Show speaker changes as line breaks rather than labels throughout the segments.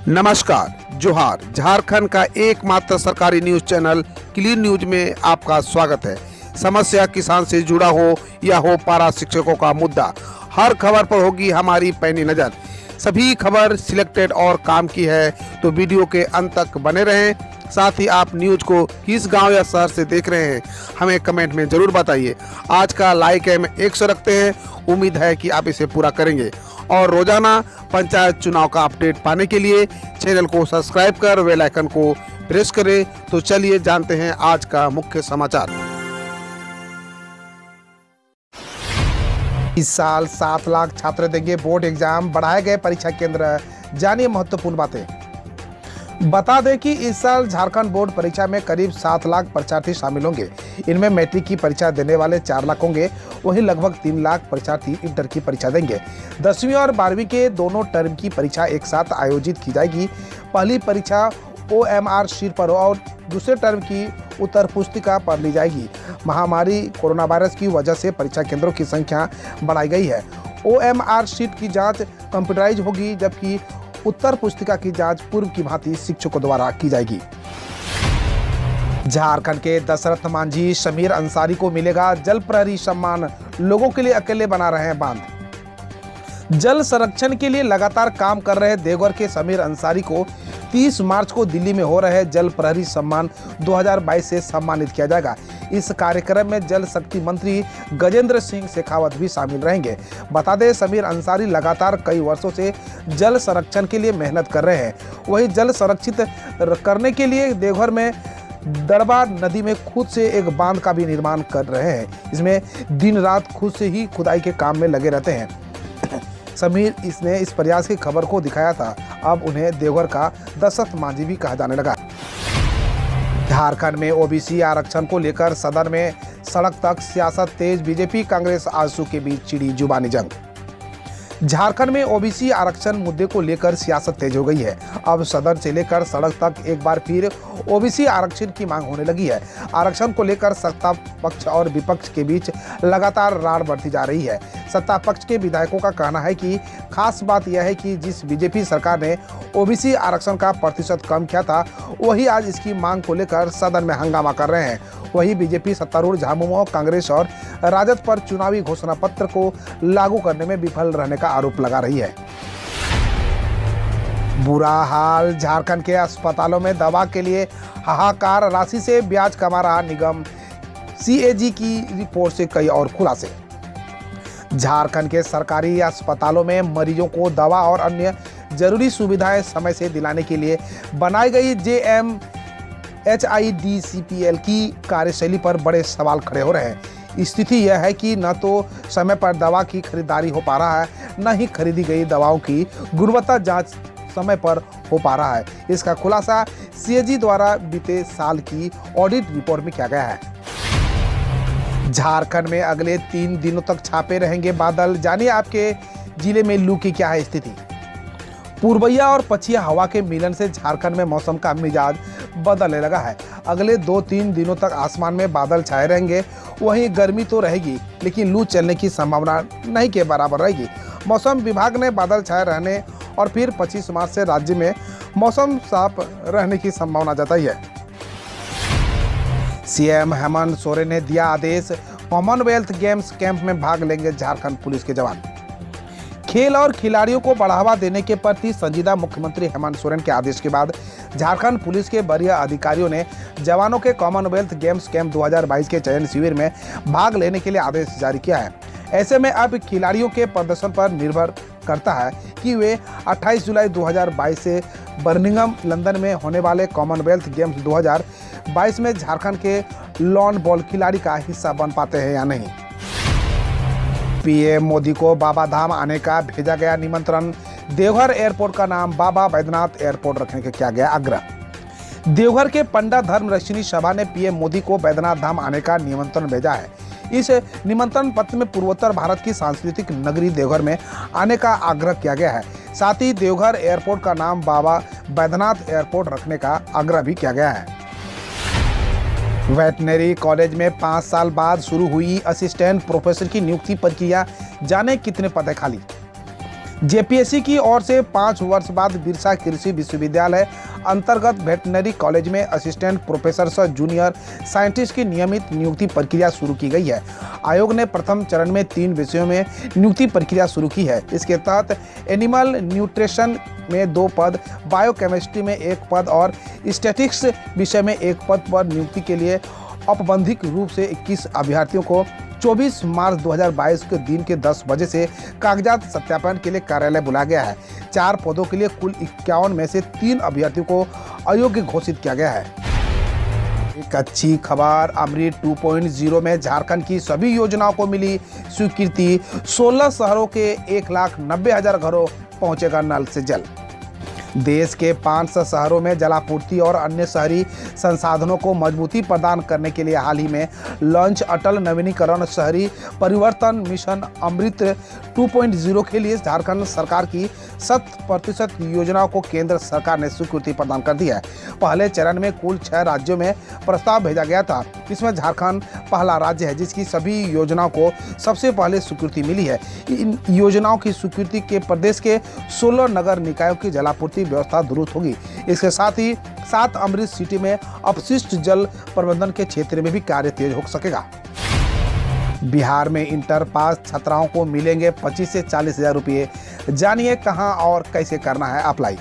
नमस्कार, जोहार। झारखंड का एकमात्र सरकारी न्यूज चैनल क्लीन न्यूज में आपका स्वागत है। समस्या किसान से जुड़ा हो या हो पारा शिक्षकों का मुद्दा, हर खबर पर होगी हमारी पैनी नज़र। सभी खबर सिलेक्टेड और काम की है, तो वीडियो के अंत तक बने रहें। साथ ही आप न्यूज को किस गांव या शहर से देख रहे हैं, हमें कमेंट में जरूर बताइए। आज का लाइक हम 100 रखते हैं, उम्मीद है कि आप इसे पूरा करेंगे। और रोजाना पंचायत चुनाव का अपडेट पाने के लिए चैनल को सब्सक्राइब कर बेल आइकन को प्रेस करें। तो चलिए जानते हैं आज का मुख्य समाचार। इस साल 7 लाख छात्र देंगे बोर्ड एग्जाम, बढ़ाए गए परीक्षा केंद्र, जानिए महत्वपूर्ण बातें। बता दें कि इस साल झारखंड बोर्ड परीक्षा में करीब 7 लाख परीक्षार्थी शामिल होंगे। इनमें मैट्रिक की परीक्षा देने वाले 4 लाख होंगे, वहीं लगभग 3 लाख परीक्षार्थी इंटर की परीक्षा देंगे। 10वीं और 12वीं के दोनों टर्म की परीक्षा एक साथ आयोजित की जाएगी। पहली परीक्षा OMR शीट पर और दूसरे टर्म की उत्तर पुस्तिका पर ली जाएगी। महामारी कोरोना वायरस की वजह से परीक्षा केंद्रों की संख्या बढ़ाई गई है। OMR शीट की जाँच कंप्यूटराइज होगी, जबकि उत्तर पुस्तिका की जांच पूर्व की भांति शिक्षकों द्वारा की जाएगी। झारखंड के दशरथ मांझी समीर अंसारी को मिलेगा जल प्रहरी सम्मान, लोगों के लिए अकेले बना रहे हैं बांध। जल संरक्षण के लिए लगातार काम कर रहे देवघर के समीर अंसारी को 30 मार्च को दिल्ली में हो रहे जल प्रहरी सम्मान 2022 से सम्मानित किया जाएगा। इस कार्यक्रम में जल शक्ति मंत्री गजेंद्र सिंह शेखावत भी शामिल रहेंगे। बता दें, समीर अंसारी लगातार कई वर्षों से जल संरक्षण के लिए मेहनत कर रहे हैं। वहीं जल संरक्षित करने के लिए देवघर में दड़बा नदी में खुद से एक बांध का भी निर्माण कर रहे हैं। इसमें दिन रात खुद से ही खुदाई के काम में लगे रहते हैं। समीर इसने इस प्रयास की खबर को दिखाया था, अब उन्हें देवघर का दशरथ मांझी भी कहा जाने लगा। झारखंड में OBC आरक्षण को लेकर सदन में सड़क तक सियासत तेज, बीजेपी कांग्रेस आजसू के बीच छिड़ी जुबानी जंग। झारखंड में OBC आरक्षण मुद्दे को लेकर सियासत तेज हो गई है। अब सदन से लेकर सड़क तक एक बार फिर OBC आरक्षण की मांग होने लगी है। आरक्षण को लेकर सत्ता पक्ष और विपक्ष के बीच लगातार रार बढ़ती जा रही है। सत्ता पक्ष के विधायकों का कहना है कि खास बात यह है कि जिस बीजेपी सरकार ने OBC आरक्षण का प्रतिशत कम किया था, वही आज इसकी मांग को लेकर सदन में हंगामा कर रहे हैं। वही बीजेपी सत्तारूढ़ झामुमो, कांग्रेस और राजद पर चुनावी घोषणा पत्र को लागू करने में विफल रहने का आरोप लगा रही है। बुरा हाल, झारखंड के अस्पतालों में दवा के लिए हाहाकार, राशि से ब्याज कमा रहा निगम। CAG की रिपोर्ट से कई और खुलासे। झारखंड के सरकारी अस्पतालों में मरीजों को दवा और अन्य जरूरी सुविधाएं समय से दिलाने के लिए बनाई गई JMHIDCPL की कार्यशैली पर बड़े सवाल खड़े हो रहे हैं। स्थिति यह है कि न तो समय पर दवा की खरीदारी हो पा रहा है, न ही खरीदी गई दवाओं की गुणवत्ता जांच समय पर हो पा रहा है। इसका खुलासा CAG द्वारा बीते साल की ऑडिट रिपोर्ट में किया गया है। झारखंड में अगले 3 दिनों तक छापे रहेंगे बादल, जानिए आपके जिले में लू की क्या है स्थिति। पूर्वैया और पछिया हवा के मिलन से झारखंड में मौसम का मिजाज बदलने लगा है। अगले 2-3 दिनों तक आसमान में बादल छाए रहेंगे। वहीं गर्मी तो रहेगी, लेकिन लू चलने की संभावना नहीं के बराबर रहेगी। मौसम विभाग ने बादल छाए रहने और फिर 25 मार्च से राज्य में मौसम साफ रहने की संभावना जताई है। CM हेमंत सोरेन ने दिया आदेश, कॉमनवेल्थ गेम्स कैंप में भाग लेंगे झारखंड पुलिस के जवान। खेल और खिलाड़ियों को बढ़ावा देने के प्रति संजीदा मुख्यमंत्री हेमंत सोरेन के आदेश के बाद झारखंड पुलिस के वरीय अधिकारियों ने जवानों के कॉमनवेल्थ गेम्स कैंप 2022 के चयन शिविर में भाग लेने के लिए आदेश जारी किया है। ऐसे में अब खिलाड़ियों के प्रदर्शन पर निर्भर करता है कि वे 28 जुलाई 2022 से बर्मिंघम लंदन में होने वाले कॉमनवेल्थ गेम्स 2022 में झारखंड के लॉन बॉल खिलाड़ी का हिस्सा बन पाते हैं या नहीं। PM मोदी को बाबा धाम आने का भेजा गया निमंत्रण, देवघर एयरपोर्ट का नाम बाबा बैद्यनाथ एयरपोर्ट रखने का किया गया आग्रह। देवघर के पंडा धर्मरक्षिणी सभा ने PM मोदी को बैद्यनाथ धाम आने का निमंत्रण भेजा है। इस निमंत्रण पत्र में पूर्वोत्तर भारत की सांस्कृतिक नगरी देवघर में आने का आग्रह किया गया है। साथ ही देवघर एयरपोर्ट का नाम बाबा बैद्यनाथ एयरपोर्ट रखने का आग्रह भी किया गया है। वेटनरी कॉलेज में 5 साल बाद शुरू हुई असिस्टेंट प्रोफेसर की नियुक्ति प्रक्रिया, जाने कितने पद खाली। जेपीएससी की ओर से 5 वर्ष बाद बिरसा कृषि विश्वविद्यालय अंतर्गत वेटनरी कॉलेज में असिस्टेंट प्रोफेसर सह जूनियर साइंटिस्ट की नियमित नियुक्ति प्रक्रिया शुरू की गई है। आयोग ने प्रथम चरण में 3 विषयों में नियुक्ति प्रक्रिया शुरू की है। इसके तहत एनिमल न्यूट्रिशन में 2 पद, बायोकेमिस्ट्री में 1 पद और स्टैटिस्टिक्स विषय में 1 पद पर नियुक्ति के लिए औपबंधिक रूप से 21 अभ्यर्थियों को 24 मार्च 2022 के दिन के 10 बजे से कागजात सत्यापन के लिए कार्यालय बुलाया गया है। 4 पदों के लिए कुल 51 में से 3 अभ्यर्थियों को अयोग्य घोषित किया गया है। एक अच्छी खबर, अमृत 2.0 में झारखंड की सभी योजनाओं को मिली स्वीकृति। 16 शहरों के 1,90,000 घरों पहुंचेगा नल से जल। देश के 500 शहरों में जलापूर्ति और अन्य शहरी संसाधनों को मजबूती प्रदान करने के लिए हाल ही में लॉन्च अटल नवीनीकरण शहरी परिवर्तन मिशन अमृत 2.0 के लिए झारखंड सरकार की 100% योजनाओं को केंद्र सरकार ने स्वीकृति प्रदान कर दी है। पहले चरण में कुल 6 राज्यों में प्रस्ताव भेजा गया था। इसमें झारखंड पहला राज्य है जिसकी सभी योजनाओं को सबसे पहले स्वीकृति मिली है। इन योजनाओं की स्वीकृति के प्रदेश के 16 नगर निकायों की जलापूर्ति व्यवस्था दुरुस्त होगी। इसके साथ ही 7 अमृत सिटी में अपशिष्ट जल प्रबंधन के क्षेत्र में भी कार्य तेज हो सकेगा। बिहार में इंटर पास छात्राओं को मिलेंगे 25 से 40 हज़ार रुपये। जानिए कहां और कैसे करना है अप्लाई।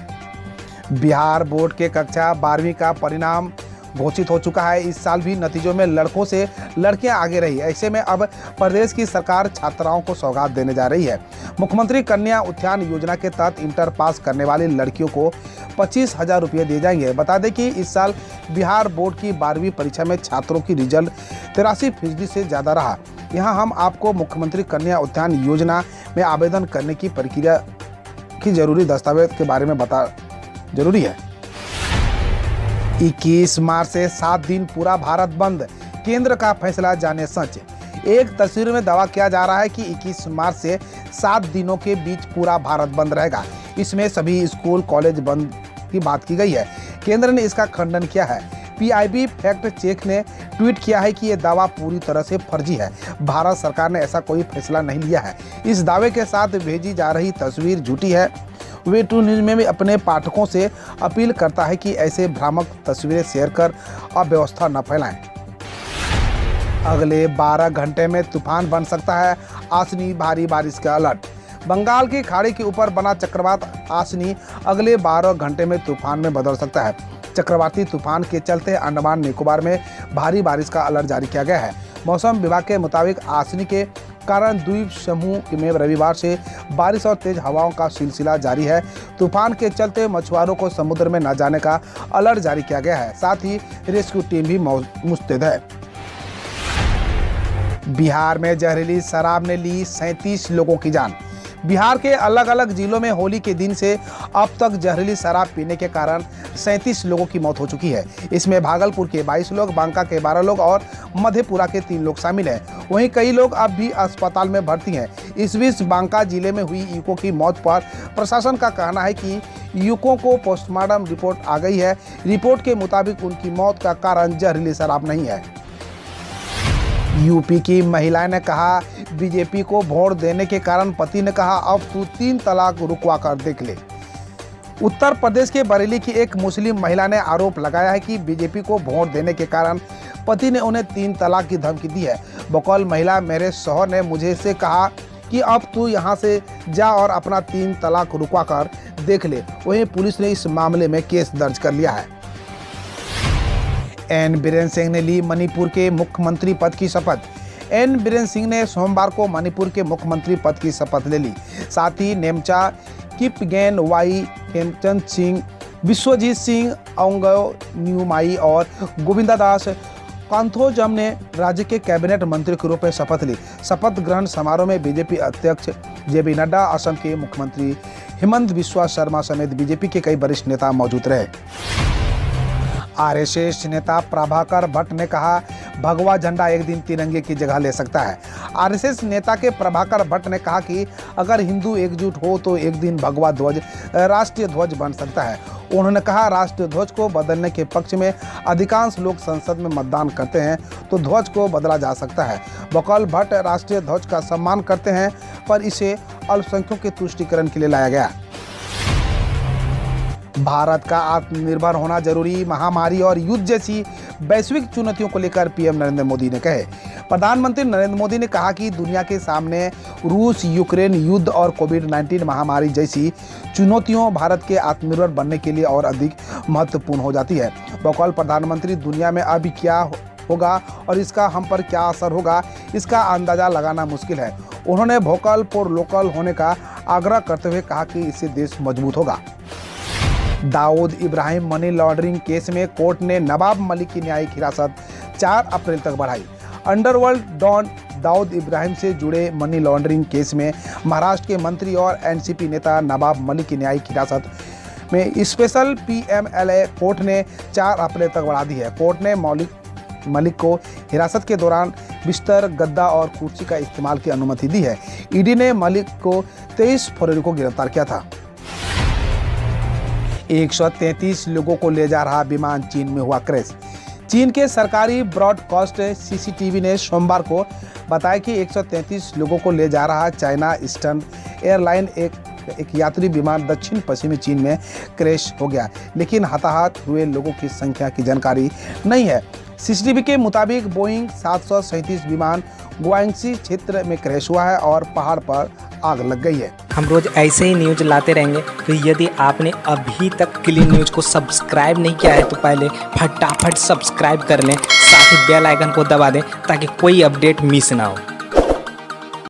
बिहार बोर्ड के कक्षा 12वीं का परिणाम घोषित हो चुका है। इस साल भी नतीजों में लड़कों से लड़कियां आगे रही। ऐसे में अब प्रदेश की सरकार छात्राओं को सौगात देने जा रही है। मुख्यमंत्री कन्या उत्थान योजना के तहत इंटर पास करने वाली लड़कियों को 25 हज़ार रुपये दिए जाएंगे। बता दें कि इस साल बिहार बोर्ड की 12वीं परीक्षा में छात्रों की रिजल्ट 83% से ज़्यादा रहा। यहाँ हम आपको मुख्यमंत्री कन्या उत्थान योजना में आवेदन करने की प्रक्रिया की जरूरी दस्तावेज के बारे में जरूरी है। 21 मार्च से 7 दिन पूरा भारत बंद, केंद्र का फैसला जाने सच। एक तस्वीर में दावा किया जा रहा है कि 21 मार्च से 7 दिनों के बीच पूरा भारत बंद रहेगा। इसमें सभी स्कूल कॉलेज बंद की बात की गई है। केंद्र ने इसका खंडन किया है। पीआईबी फैक्ट चेक ने ट्वीट किया है कि यह दावा पूरी तरह से फर्जी है। भारत सरकार ने ऐसा कोई फैसला नहीं लिया है। इस दावे के साथ भेजी जा रही तस्वीर झूठी है। वे टू न्यूज़ में भी अपने पाठकों से अपील करता है कि ऐसे भ्रामक तस्वीरें शेयर कर अव्यवस्था न फैलाएं। अगले 12 घंटे में तूफान बन सकता है आसनी, भारी बारिश का अलर्ट। बंगाल की खाड़ी के ऊपर बना चक्रवात आसनी अगले 12 घंटे में तूफान में बदल सकता है। चक्रवाती तूफान के चलते अंडमान निकोबार में भारी बारिश का अलर्ट जारी किया गया है। मौसम विभाग के मुताबिक आसनी के कारण द्वीप समूह में रविवार से बारिश और तेज हवाओं का सिलसिला जारी है। तूफान के चलते मछुआरों को समुद्र में न जाने का अलर्ट जारी किया गया है। साथ ही रेस्क्यू टीम भी मुस्तैद है। बिहार में जहरीली शराब ने ली 37 लोगों की जान। बिहार के अलग अलग जिलों में होली के दिन से अब तक जहरीली शराब पीने के कारण 37 लोगों की मौत हो चुकी है। इसमें भागलपुर के 22 लोग, बांका के 12 लोग और मधेपुरा के 3 लोग शामिल हैं। वहीं कई लोग अब भी अस्पताल में भर्ती हैं। इस बीच बांका जिले में हुई युवकों की मौत पर प्रशासन का कहना है कि युवकों को पोस्टमार्टम रिपोर्ट आ गई है। रिपोर्ट के मुताबिक उनकी मौत का कारण जहरीली शराब नहीं है। यूपी की महिला ने कहा, बीजेपी को वोट देने के कारण पति ने कहा अब तू 3 तलाक रुकवा कर देख ले। उत्तर प्रदेश के बरेली की एक मुस्लिम महिला ने आरोप लगाया है कि बीजेपी को वोट देने के कारण पति ने उन्हें 3 तलाक की धमकी दी है। बकौल महिला, मेरे शौहर ने मुझे से कहा कि अब तू यहां से जा और अपना 3 तलाक रुकवा कर देख ले। वहीं पुलिस ने इस मामले में केस दर्ज कर लिया है। एन बीरेन सिंह ने ली मणिपुर के मुख्यमंत्री पद की शपथ। एन बीरेन सिंह ने सोमवार को मणिपुर के मुख्यमंत्री पद की शपथ ले ली। साथ ही नेमचा किपगेन वाई, खेमचंद सिंह, विश्वजीत सिंह औंगो न्यूमाई और गोविंदा दास कांथोजम ने राज्य के कैबिनेट मंत्री के रूप में शपथ ली। शपथ ग्रहण समारोह में बीजेपी अध्यक्ष जेपी नड्डा, असम के मुख्यमंत्री हेमंत बिस्वा शर्मा समेत बीजेपी के कई वरिष्ठ नेता मौजूद रहे। आरएसएस नेता प्रभाकर भट्ट ने कहा, भगवा झंडा एक दिन तिरंगे की जगह ले सकता है। आरएसएस नेता के प्रभाकर भट्ट ने कहा कि अगर हिंदू एकजुट हो तो एक दिन भगवा ध्वज राष्ट्रीय ध्वज बन सकता है। उन्होंने कहा, राष्ट्रीय ध्वज को बदलने के पक्ष में अधिकांश लोग संसद में मतदान करते हैं तो ध्वज को बदला जा सकता है। बकौल भट्ट राष्ट्रीय ध्वज का सम्मान करते हैं पर इसे अल्पसंख्यकों के तुष्टीकरण के लिए लाया गया। भारत का आत्मनिर्भर होना जरूरी, महामारी और युद्ध जैसी वैश्विक चुनौतियों को लेकर पीएम नरेंद्र मोदी ने कहे। प्रधानमंत्री नरेंद्र मोदी ने कहा कि दुनिया के सामने रूस यूक्रेन युद्ध और कोविड-19 महामारी जैसी चुनौतियों भारत के आत्मनिर्भर बनने के लिए और अधिक महत्वपूर्ण हो जाती है। बकौल प्रधानमंत्री, दुनिया में अभी क्या होगा और इसका हम पर क्या असर होगा, इसका अंदाजा लगाना मुश्किल है। उन्होंने वोकल फॉर लोकल होने का आग्रह करते हुए कहा कि इससे देश मजबूत होगा। Dawood Ibrahim money laundering case में कोर्ट ने नवाब मलिक की न्यायिक हिरासत 4 अप्रैल तक बढ़ाई। अंडरवर्ल्ड डॉन दाऊद इब्राहिम से जुड़े मनी लॉन्ड्रिंग केस में महाराष्ट्र के मंत्री और एनसीपी नेता नवाब मलिक की न्यायिक हिरासत में स्पेशल पीएमएलए कोर्ट ने 4 अप्रैल तक बढ़ा दी है। कोर्ट ने मलिक को हिरासत के दौरान बिस्तर, गद्दा और कुर्सी का इस्तेमाल की अनुमति दी है। ईडी ने मलिक को 23 फरवरी को गिरफ्तार किया था। 133 लोगों को ले जा रहा विमान चीन में हुआ क्रैश। चीन के सरकारी ब्रॉडकास्ट सीसीटीवी ने सोमवार को बताया कि 133 लोगों को ले जा रहा चाइना ईस्टर्न एयरलाइन एक यात्री विमान दक्षिण पश्चिमी चीन में क्रैश हो गया, लेकिन हताहत हुए लोगों की संख्या की जानकारी नहीं है। सीसीटीवी के मुताबिक बोइंग 737 विमान गुआंगसी क्षेत्र में क्रैश हुआ है और पहाड़ पर आग लग गई है।
हम रोज ऐसे ही न्यूज लाते रहेंगे, तो यदि आपने अभी तक क्लीन न्यूज को सब्सक्राइब नहीं किया है तो पहले फटाफट सब्सक्राइब कर लें, साथ ही बेल आइकन को दबा दें ताकि कोई अपडेट मिस ना हो।